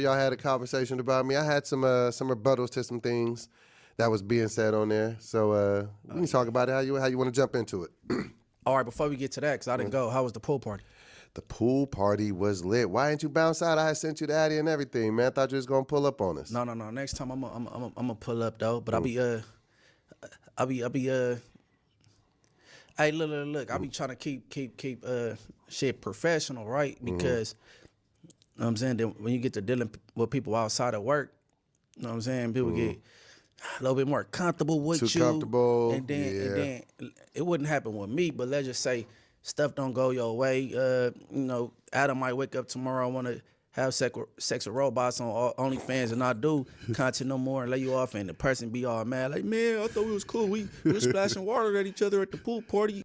Y'all had a conversation about me. I had some rebuttals to some things that was being said on there. So we can talk about it. How you want to jump into it? All right, before we get to that, because I didn't go, how was the pool party? The pool party was lit. Why didn't you bounce out? I had sent you the Addy and everything, man. I thought you was gonna pull up on us. No. Next time I'm gonna pull up though. But I'll be Hey, look. I be trying to keep shit professional, right? Because you know what I'm saying, that when you get to dealing with people outside of work, you know what I'm saying, people get a little bit more comfortable with Too you. comfortable. And then it wouldn't happen with me, but let's just say stuff don't go your way. You know, Adam might wake up tomorrow and want to have sex with robots on OnlyFans and not do content no more and lay you off, and the person be all mad like, man, I thought we was cool. We were splashing water at each other at the pool party.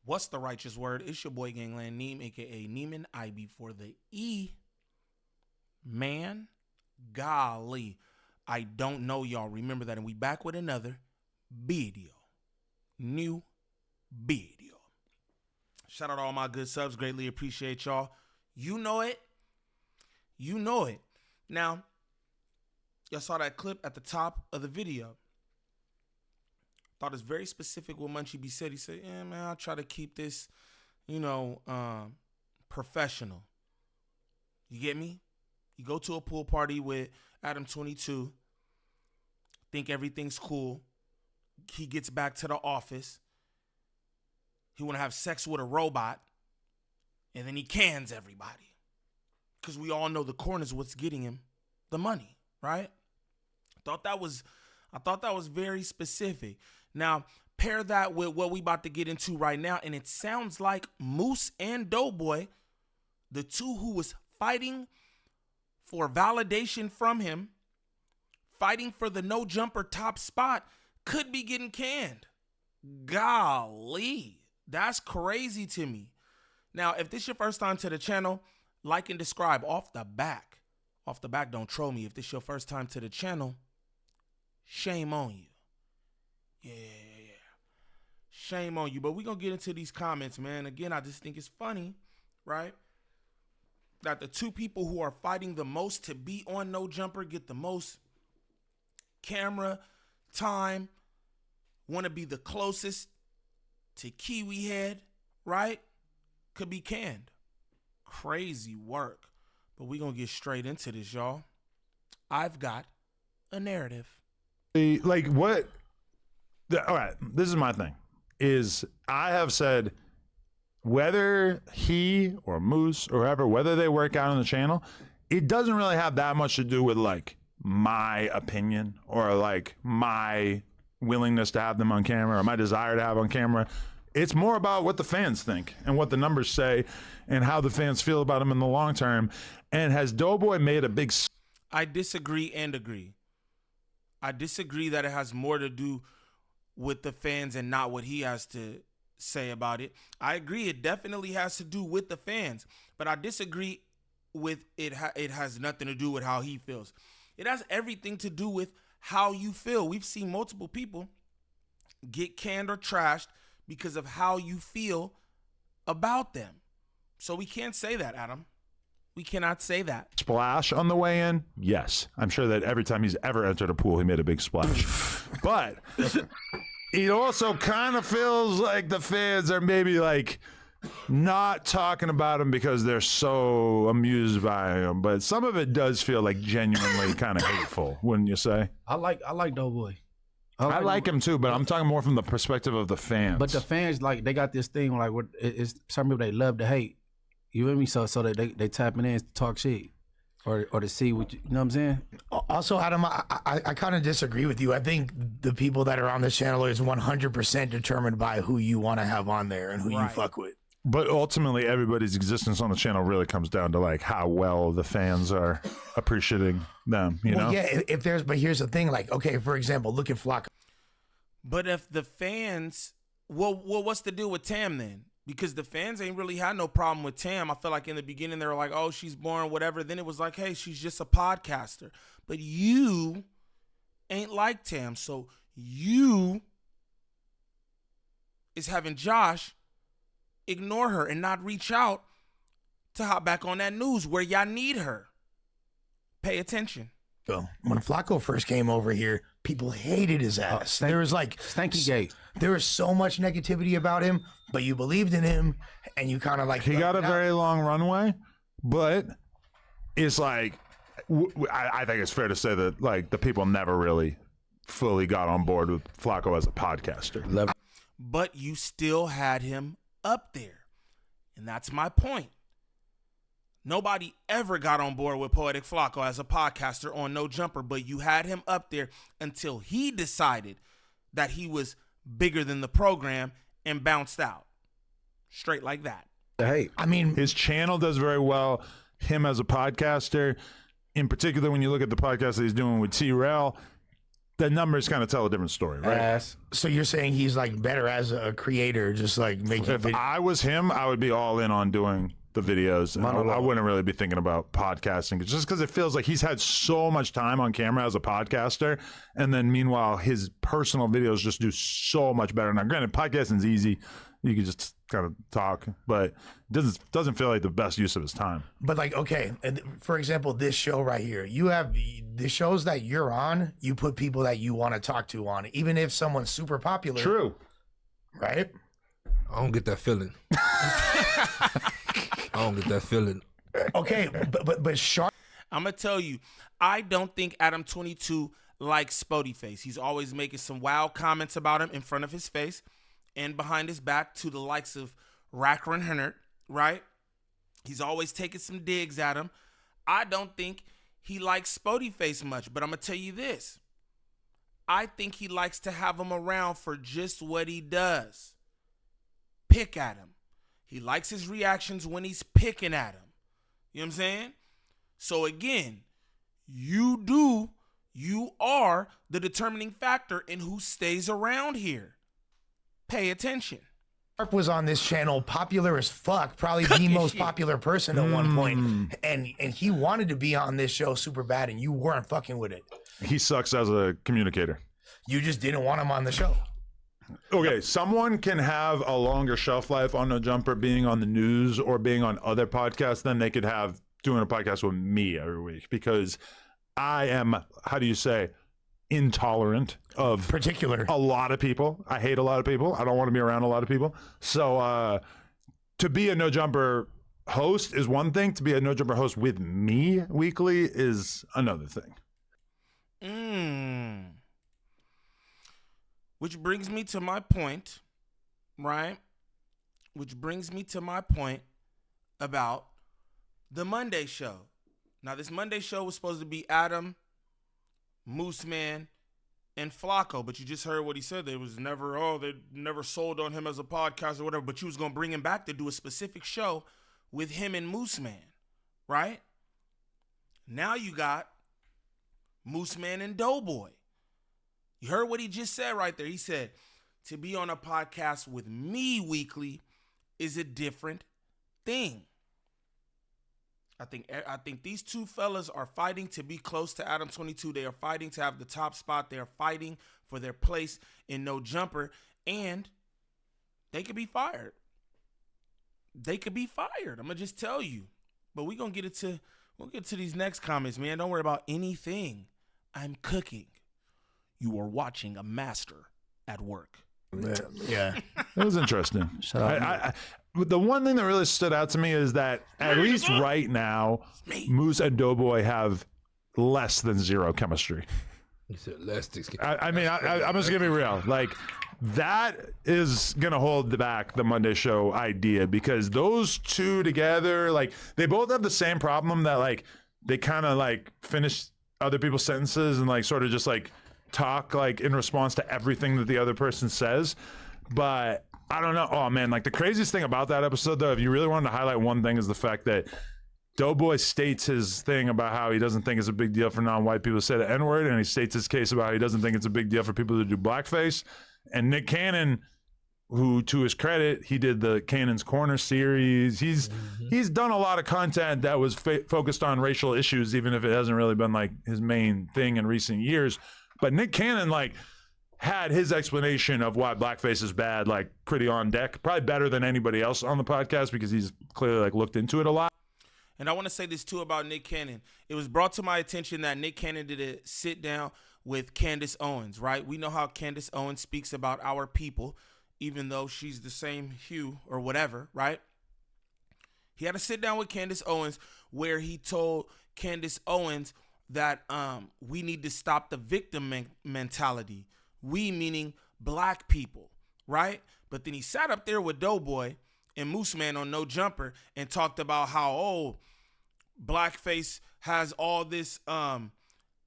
What's the righteous word? It's your boy Gangland Neem, aka Neiman IB for the E. Man, golly, I don't know y'all. Remember that, and we back with another video. New video. Shout out to all my good subs. Greatly appreciate y'all. You know it. You know it. Now, y'all saw that clip at the top of the video. Thought it's very specific what Munchie B said. He said, yeah, man, I'll try to keep this, professional. You get me? You go to a pool party with Adam22, think everything's cool. He gets back to the office. He want to have sex with a robot, and then he cans everybody. Because we all know the corn is what's getting him the money, right? I thought that was very specific. Now, pair that with what we about to get into right now, and it sounds like Moose and DoBoy, the two who was fighting for validation from him, fighting for the no jumper top spot, could be getting canned. Golly, that's crazy to me. Now, if this is your first time to the channel, like and subscribe off the back. Off the back, don't troll me. If this is your first time to the channel, shame on you. Yeah. Shame on you. But we're going to get into these comments, man. Again, I just think it's funny, right? That the two people who are fighting the most to be on No Jumper get the most camera time, want to be the closest to Kiwi Head, right? Could be canned. Crazy work. But we're going to get straight into this, y'all. I've got a narrative. Like what? All right, this is my thing. Is I have said whether he or Moose or whoever, whether they work out on the channel, it doesn't really have that much to do with like my opinion or like my willingness to have them on camera or my desire to have on camera. It's more about what the fans think and what the numbers say and how the fans feel about him in the long term. And has DoBoy made a big... I disagree and agree. I disagree that it has more to do with the fans and not what he has to say about it. I agree it definitely has to do with the fans, but I disagree with it. It has nothing to do with how he feels. It has everything to do with how you feel. We've seen multiple people get canned or trashed because of how you feel about them. So we can't say that, Adam. We cannot say that. Splash on the way in? Yes. I'm sure that every time he's ever entered a pool, he made a big splash. But it also kind of feels like the fans are maybe like not talking about him because they're so amused by him. But some of it does feel like genuinely kind of hateful, wouldn't you say? I like DoBoy. I like him too, but I'm talking more from the perspective of the fans. But the fans, like, they got this thing like it's some people they love to hate. You with me? So that they tapping in to talk shit or to see what you know what I'm saying? Also, Adam, I kind of disagree with you. I think the people that are on this channel is 100% determined by who you want to have on there and who you fuck with. But ultimately, everybody's existence on the channel really comes down to like how well the fans are appreciating them. You know? Yeah. But here's the thing. Like, okay, for example, look at Flock. But if the fans, well, what's the deal with Tam then? because the fans ain't really had no problem with Tam. I feel like in the beginning they were like, oh, she's boring, whatever. Then it was like, hey, she's just a podcaster. But you ain't like Tam. So you is having Josh ignore her and not reach out to hop back on that news where y'all need her. Pay attention. So when Flacco first came over here, people hated his ass. There was like Stanky gate. there was so much negativity about him, but you believed in him, and you kind of like He got a very long runway, but it's like I think it's fair to say that like the people never really fully got on board with Flacco as a podcaster. But you still had him up there. And that's my point. Nobody ever got on board with Poetic Flacco as a podcaster on No Jumper, but you had him up there until he decided that he was bigger than the program and bounced out. Straight like that. Hey, I mean, His channel does very well. Him as a podcaster, in particular, when you look at the podcast that he's doing with T-Rail, the numbers kind of tell a different story, right? ass. so you're saying he's like better as a creator, just like making If I was him, I would be all in on doing the videos. And I wouldn't really be thinking about podcasting just because it feels like he's had so much time on camera as a podcaster. And then meanwhile, his personal videos just do so much better. Now, granted, podcasting's easy. You can just kind of talk, but it doesn't feel like the best use of his time. But like, okay, and for example, this show right here, you have the shows that you're on, you put people that you want to talk to on, even if someone's super popular. True. Right? I don't get that feeling. I don't get that feeling. Okay, but Sharp. I'm going to tell you, I don't think Adam22 likes Spody Face. He's always making some wild comments about him in front of his face and behind his back to the likes of Racker and Hennert, right? He's always taking some digs at him. I don't think he likes Spody Face much, but I'm going to tell you this. I think he likes to have him around for just what he does. Pick at him. He likes his reactions when he's picking at him. You know what I'm saying? So again, you are the determining factor in who stays around here. Pay attention. Sharp was on this channel, popular as fuck, probably the most popular person at one point, and he wanted to be on this show super bad, and you weren't fucking with it. He sucks as a communicator. You just didn't want him on the show. Okay, someone can have a longer shelf life on No Jumper being on the news or being on other podcasts than they could have doing a podcast with me every week, because I am, how do you say, intolerant of Particular. a lot of people. I hate a lot of people. I don't want to be around a lot of people. So to be a No Jumper host is one thing. To be a No Jumper host with me weekly is another thing. Which brings me to my point, right? Which brings me to my point about the Monday show. Now, this Monday show was supposed to be Adam, Moose Man, and Flacco, but you just heard what he said. They never sold on him as a podcast or whatever, but you was going to bring him back to do a specific show with him and Moose Man, right? Now you got Moose Man and DoBoy. You heard what he just said right there. He said, to be on a podcast with me weekly is a different thing. I think these two fellas are fighting to be close to Adam22. They are fighting to have the top spot. They are fighting for their place in No Jumper, and they could be fired. They could be fired. I'm gonna just tell you. But we'll get to these next comments, man. Don't worry about anything. I'm cooking. You are watching a master at work. Yeah. It was interesting. The one thing that really stood out to me is that at least right now, Moose and DoBoy have less than zero chemistry. He said less. I'm just gonna be real. Like, that is gonna hold back the Monday show idea, because those two together, like, they both have the same problem that, like, they kind of like finish other people's sentences and like sort of just like talk like in response to everything that the other person says. But I don't know. Oh man, like the craziest thing about that episode though, if you really wanted to highlight one thing, is the fact that DoBoy states his thing about how he doesn't think it's a big deal for non-white people to say the N-word, and he states his case about how he doesn't think it's a big deal for people to do blackface. And Nick Cannon who, to his credit, he did the Cannon's Corner series. He's done a lot of content that was focused on racial issues, even if it hasn't really been like his main thing in recent years. But Nick Cannon, like, had his explanation of why blackface is bad, like, pretty on deck, probably better than anybody else on the podcast because he's clearly like looked into it a lot. And I want to say this too about Nick Cannon. It was brought to my attention that Nick Cannon did a sit down with Candace Owens, right? We know how Candace Owens speaks about our people, even though she's the same hue or whatever, right? He had a sit down with Candace Owens where he told Candace Owens that we need to stop the victim mentality. We meaning black people, right? But then he sat up there with DoBoy and Moose Man on No Jumper and talked about how, blackface has all this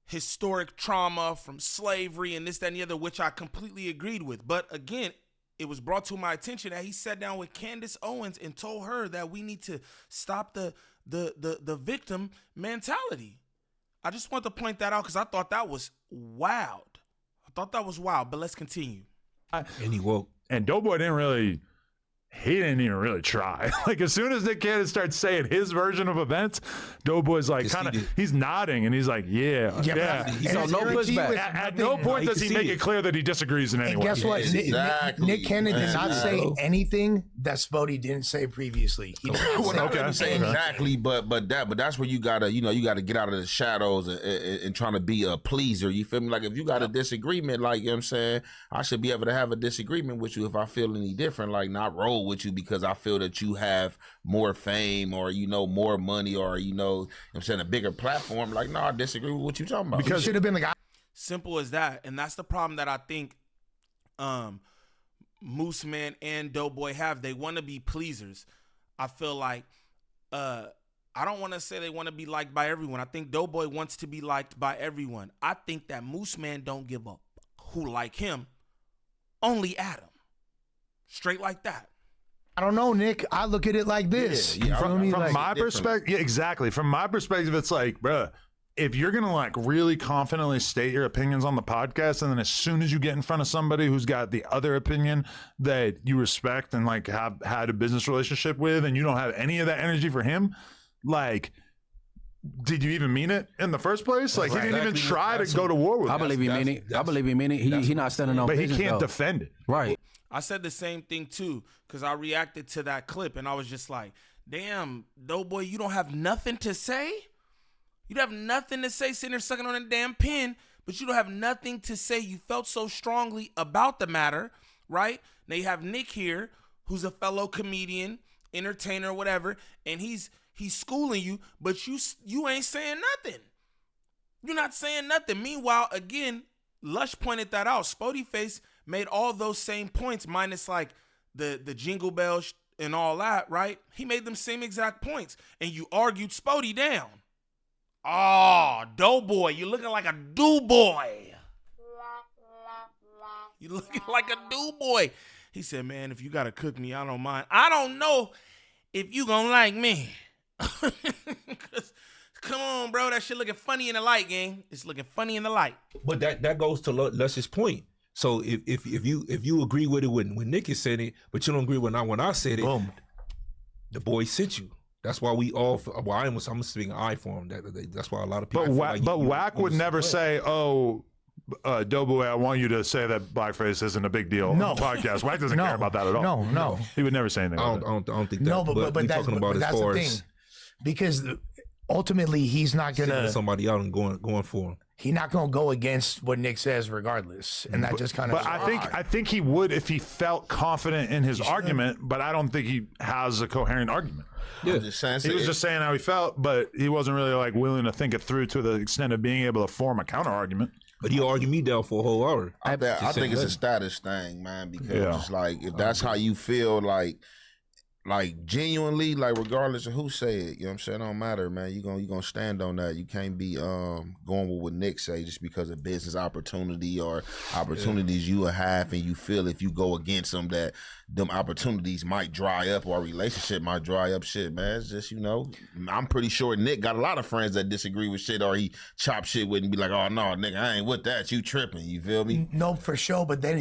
historic trauma from slavery and this, that, and the other, which I completely agreed with. But again, it was brought to my attention that he sat down with Candace Owens and told her that we need to stop the victim mentality. I just want to point that out because I thought that was wild. But let's continue. And he woke. And DoBoy he didn't even really try. Like, as soon as Nick Cannon starts saying his version of events, DoBoy's like he's nodding and he's like, yeah. He saw no pushback. At no point does he make it clear that he disagrees in any And way. guess what? Exactly. Nick Cannon did not say anything that Spody didn't say previously. He did not say Say exactly, but that's where you gotta get out of the shadows and trying to be a pleaser. You feel me? Like, if you got a disagreement, like, you know what I'm saying, I should be able to have a disagreement with you if I feel any different, like not roll with you because I feel that you have more fame or more money or I'm saying a bigger platform. Like, no, I disagree with what you talking about. Because should have been the guy. Simple as that. And that's the problem that I think Moose Man and DoBoy have. They want to be pleasers. I feel like I don't want to say they want to be liked by everyone. I think DoBoy wants to be liked by everyone. I think that Moose Man don't give up who like him. Only Adam. Straight like that. I don't know, Nick. I look at it like this. From my perspective, yeah, exactly. From my perspective, it's like, bruh, if you're gonna like really confidently state your opinions on the podcast, and then as soon as you get in front of somebody who's got the other opinion that you respect and like have had a business relationship with, and you don't have any of that energy for him, like, did you even mean it in the first place? Like, he didn't even try to go to war with I believe he mean it. I believe he mean it. He not standing on but he business, can't though. defend it. Right. I said the same thing too, because I reacted to that clip and I was just like, damn, DoBoy, you don't have nothing to say? You don't have nothing to say sitting there sucking on a damn pen, but you don't have nothing to say. You felt so strongly about the matter, right? Now you have Nick here, who's a fellow comedian, entertainer, whatever, and he's schooling you, but you ain't saying nothing. You're not saying nothing. Meanwhile, again, Lush pointed that out. Spodyface made all those same points, minus like the jingle bells and all that, right? He made them same exact points, and you argued Spody down. Oh, DoBoy, you looking like a do-boy. You looking like a do-boy. He said, man, if you got to cook me, I don't mind. I don't know if you gonna like me. Come on, bro, that shit looking funny in the light, gang. It's looking funny in the light. But that goes to Lush's point. So if you agree with it when Nick is saying it, but you don't agree when I said it, Boom. The boy sent you. That's why we all. Well, I'm speaking I for him. That's why a lot of people. But Wack would never say, "Oh, DoBoy, I want you to say that blackface isn't a big deal on the podcast." Wack doesn't care about that at all. No. He would never say anything. I don't think that. No, but we that's, talking about but as that's far the thing. as Because ultimately, he's not sending gonna somebody out and going for him. He's not gonna go against what Nick says, regardless, and that just kind of. But I think he would if he felt confident in his argument. But I don't think he has a coherent argument. I'm just saying, He was just saying how he felt, but he wasn't really like willing to think it through to the extent of being able to form a counter argument. But he argued me down for a whole hour. I think it's a status thing, man, because it's like, if that's how you feel, like, like genuinely, like regardless of who say it, you know what I'm saying? It don't matter, man. You gonna stand on that. You can't be going with what Nick say just because of business opportunity or opportunities you will have, and you feel if you go against them that them opportunities might dry up or a relationship might dry up. Shit, man. It's just, you know, I'm pretty sure Nick got a lot of friends that disagree with shit or he chop shit with and be like, oh no, nigga, I ain't with that. You tripping. You feel me? No, for sure. But then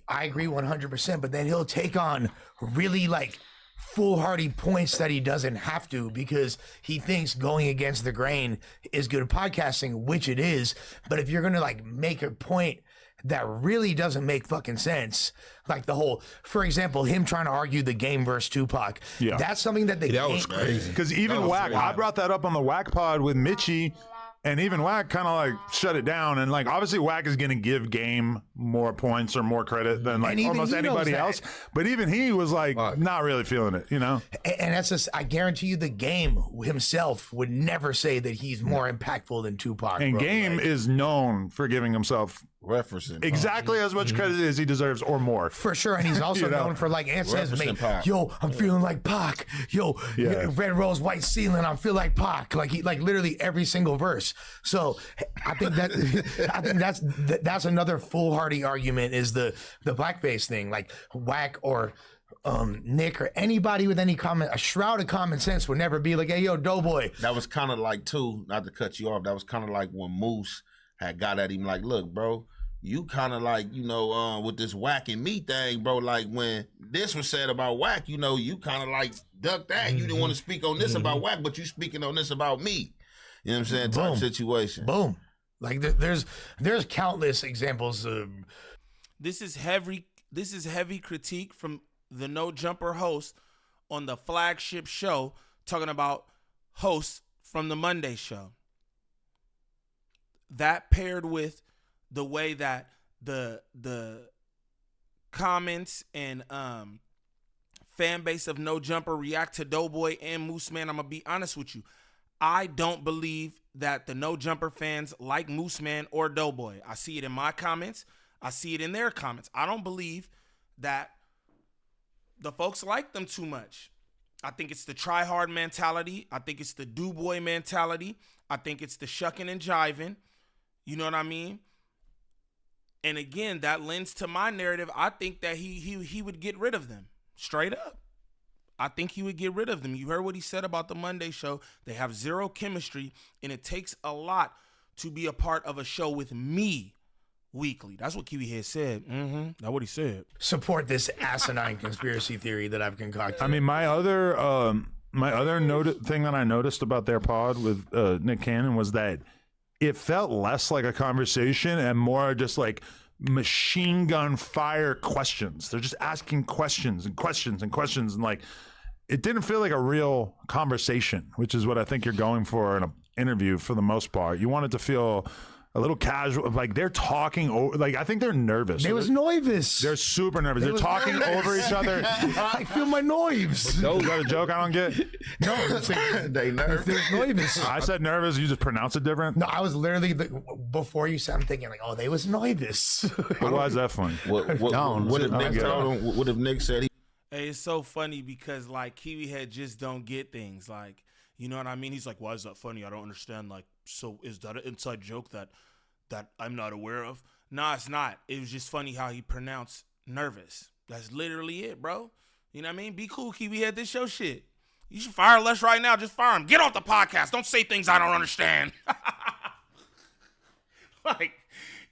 I agree 100%, but then he'll take on really like foolhardy points that he doesn't have to because he thinks going against the grain is good at podcasting, which it is. But if you're going to like make a point that really doesn't make fucking sense, like the whole, for example, him trying to argue the game versus Tupac, that's something that that was crazy. Because even Wack, I brought that up on the Wack pod with Mitchie, and even Wack kind of like shut it down. And like, obviously Wack is going to give Game more points or more credit than like almost anybody else. But even he was like not really feeling it, you know? And that's just, I guarantee you the Game himself would never say that he's more impactful than Tupac. And Game is known for giving himself referencing exactly as much credit as he deserves or more. For sure. And he's also known for like, Ant says, yo, I'm feeling like Pac. Yo, red rose, white ceiling, I feel like Pac. Like he, like literally every single verse. So I think that's another foolhardy argument is the blackface thing. Like Wack or Nick or anybody with any a shroud of common sense would never be like, hey, yo, DoBoy. That was kind of like, too, not to cut you off, that was kind of like when Moose had got at him like, look, bro, you kind of like, you know, with this Wack and me thing, bro, like when this was said about Wack, you know, you kind of like ducked that. You didn't want to speak on this about Wack, but you speaking on this about me. You know what I'm saying? Type situation. Boom. Like there's countless examples of. This is heavy critique from the No Jumper host on the flagship show, talking about hosts from the Monday show. That paired with the way that the comments and fan base of No Jumper react to DoBoy and Moose Man, I'm gonna be honest with you. I don't believe that the No Jumper fans like Moose Man or DoBoy. I see it in my comments. I see it in their comments. I don't believe that the folks like them too much. I think it's the try hard mentality. I think it's the DoBoy mentality. I think it's the shucking and jiving. You know what I mean? And again, that lends to my narrative. I think that he would get rid of them. Straight up. I think he would get rid of them. You heard what he said about the Monday show. They have zero chemistry, and it takes a lot to be a part of a show with me weekly. That's what Kiwi had said. That's what he said. Support this asinine conspiracy theory that I've concocted. I mean, my other thing that I noticed about their pod with Nick Cannon was that it felt less like a conversation and more just like machine gun fire questions. They're just asking questions and questions and questions, and like it didn't feel like a real conversation, which is what I think you're going for in an interview for the most part. You want it to feel a little casual, like they're talking over, like I think they're nervous. They was nervous. They're super nervous. They're talking over each other. I feel my nerves. Is that a joke I don't get? No, they nervous. They're nervous. I said nervous. You just pronounce it different. No, I was literally before you said. I'm thinking like, oh, they was nervous. Why is that funny? What if Nick said he? Hey, it's so funny because like Kiwi Head just don't get things. Like, you know what I mean? He's like, why is that funny? I don't understand. Like, so is that an inside joke that I'm not aware of? Nah, it's not. It was just funny how he pronounced nervous. That's literally it, bro. You know what I mean? Be cool, Kiwi Head. This show shit. You should fire Lush right now. Just fire him. Get off the podcast. Don't say things I don't understand. Like,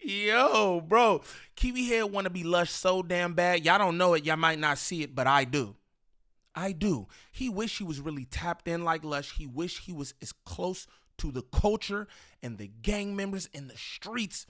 yo, bro. Kiwi Head want to be Lush so damn bad. Y'all don't know it. Y'all might not see it, but I do. I do. He wish he was really tapped in like Lush. He wish he was as close to the culture and the gang members in the streets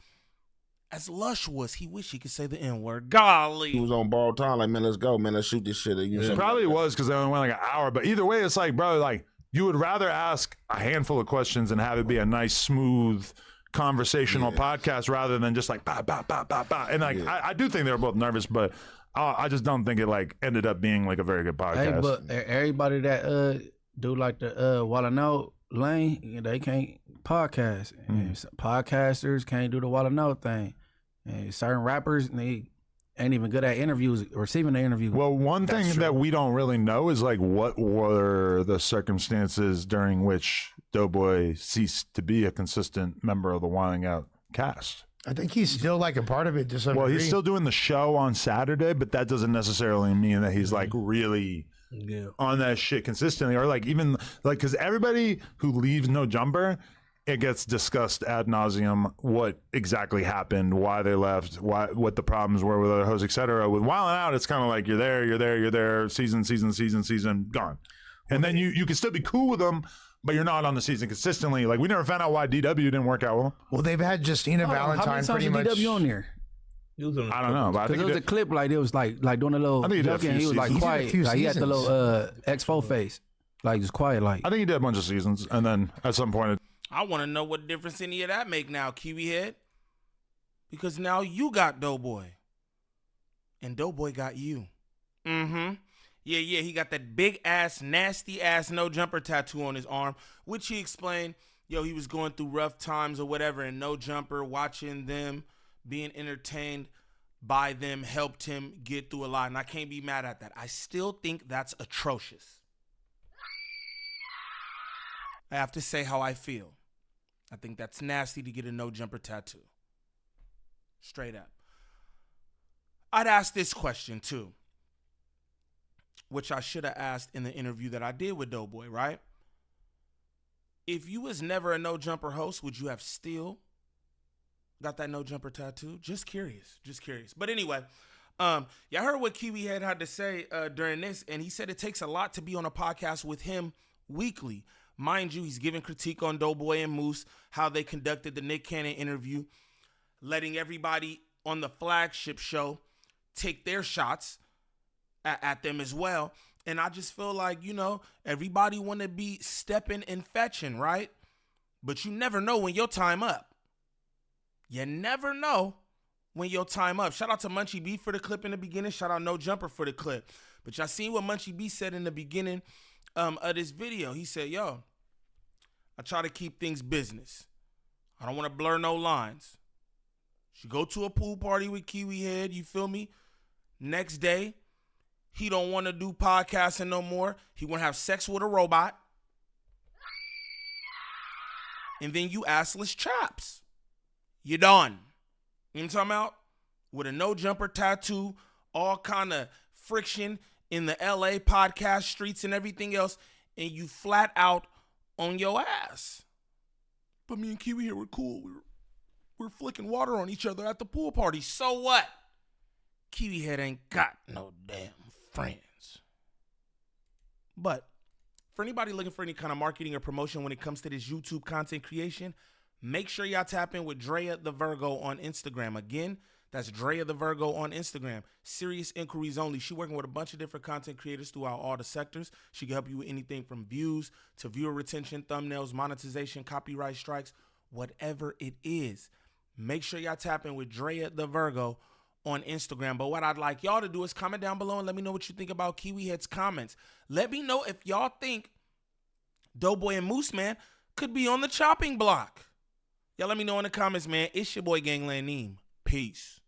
as Lush was. He wish he could say the N-word. Golly. He was on ball time, like, man, let's go, man, let's shoot this shit. It probably was because they only went like an hour, but either way, it's like, bro, like you would rather ask a handful of questions and have it be a nice, smooth, conversational podcast rather than just like bah, bah, bah, bah, bah. And like I do think they were both nervous, but I just don't think it like ended up being like a very good podcast. Hey, but everybody that do like the Walla Know lane, they can't podcast. And podcasters can't do the Walla Know thing. And certain rappers, they ain't even good at interviews, receiving the interview. Well, one thing that we don't really know is like what were the circumstances during which DoBoy ceased to be a consistent member of the Wilding Out cast. I think he's still like a part of it to some Well, degree. he's still doing the show on Saturday, but that doesn't necessarily mean that he's like really on that shit consistently, or like even like because everybody who leaves No Jumper, it gets discussed ad nauseum what exactly happened, why they left, what the problems were with other hosts, etc. With Wildin' Out, it's kind of like you're there, season, gone. And then you can still be cool with them, but you're not on the season consistently. Like we never found out why DW didn't work out with them. Well, they've had Justina How many Valentine times pretty was much. DW on there? I don't know, but I Because think it was a clip like it was like doing a little I think he did a joking. few He was like seasons. quiet. He did a few Like he had the seasons. little X4 face, like just quiet. Like I think he did a bunch of seasons, and then at some point, I want to know what difference any of that make now, Kiwi Head. Because now you got DoBoy. And DoBoy got you. Mm-hmm. Yeah, he got that big ass, nasty ass No Jumper tattoo on his arm, which he explained, he was going through rough times or whatever, and No Jumper, watching them, being entertained by them, helped him get through a lot. And I can't be mad at that. I still think that's atrocious. I have to say how I feel. I think that's nasty to get a No Jumper tattoo. Straight up. I'd ask this question too, which I should have asked in the interview that I did with DoBoy, right? If you was never a No Jumper host, would you have still got that No Jumper tattoo? Just curious. But anyway, y'all heard what Kiwi Head had to say during this, and he said it takes a lot to be on a podcast with him weekly. Mind you, he's giving critique on DoBoy and Moose, how they conducted the Nick Cannon interview, letting everybody on the flagship show take their shots at them as well. And I just feel like, everybody want to be stepping and fetching, right? But you never know when your time up. You never know when your time up. Shout out to Munchie B for the clip in the beginning. Shout out No Jumper for the clip. But y'all seen what Munchie B said in the beginning of this video. He said, I try to keep things business. I don't want to blur no lines. She go to a pool party with Kiwi Head, you feel me? Next day, he don't want to do podcasting no more. He want to have sex with a robot. And then you assless chaps. You done. You know what I'm talking about? With a No Jumper tattoo, all kind of friction in the LA podcast streets and everything else, and you flat out on your ass. But me and Kiwi here were cool. We're flicking water on each other at the pool party. So what? Kiwi Head ain't got no damn friends. But for anybody looking for any kind of marketing or promotion when it comes to this YouTube content creation, make sure y'all tap in with Drea the Virgo on Instagram. Again, that's Drea the Virgo on Instagram. Serious inquiries only. She working with a bunch of different content creators throughout all the sectors. She can help you with anything from views to viewer retention, thumbnails, monetization, copyright strikes, whatever it is. Make sure y'all tap in with Drea the Virgo on Instagram. But what I'd like y'all to do is comment down below and let me know what you think about Kiwi Head's comments. Let me know if y'all think DoBoy and Moose Man could be on the chopping block. Y'all let me know in the comments, man. It's your boy Gangland Neem. Peace.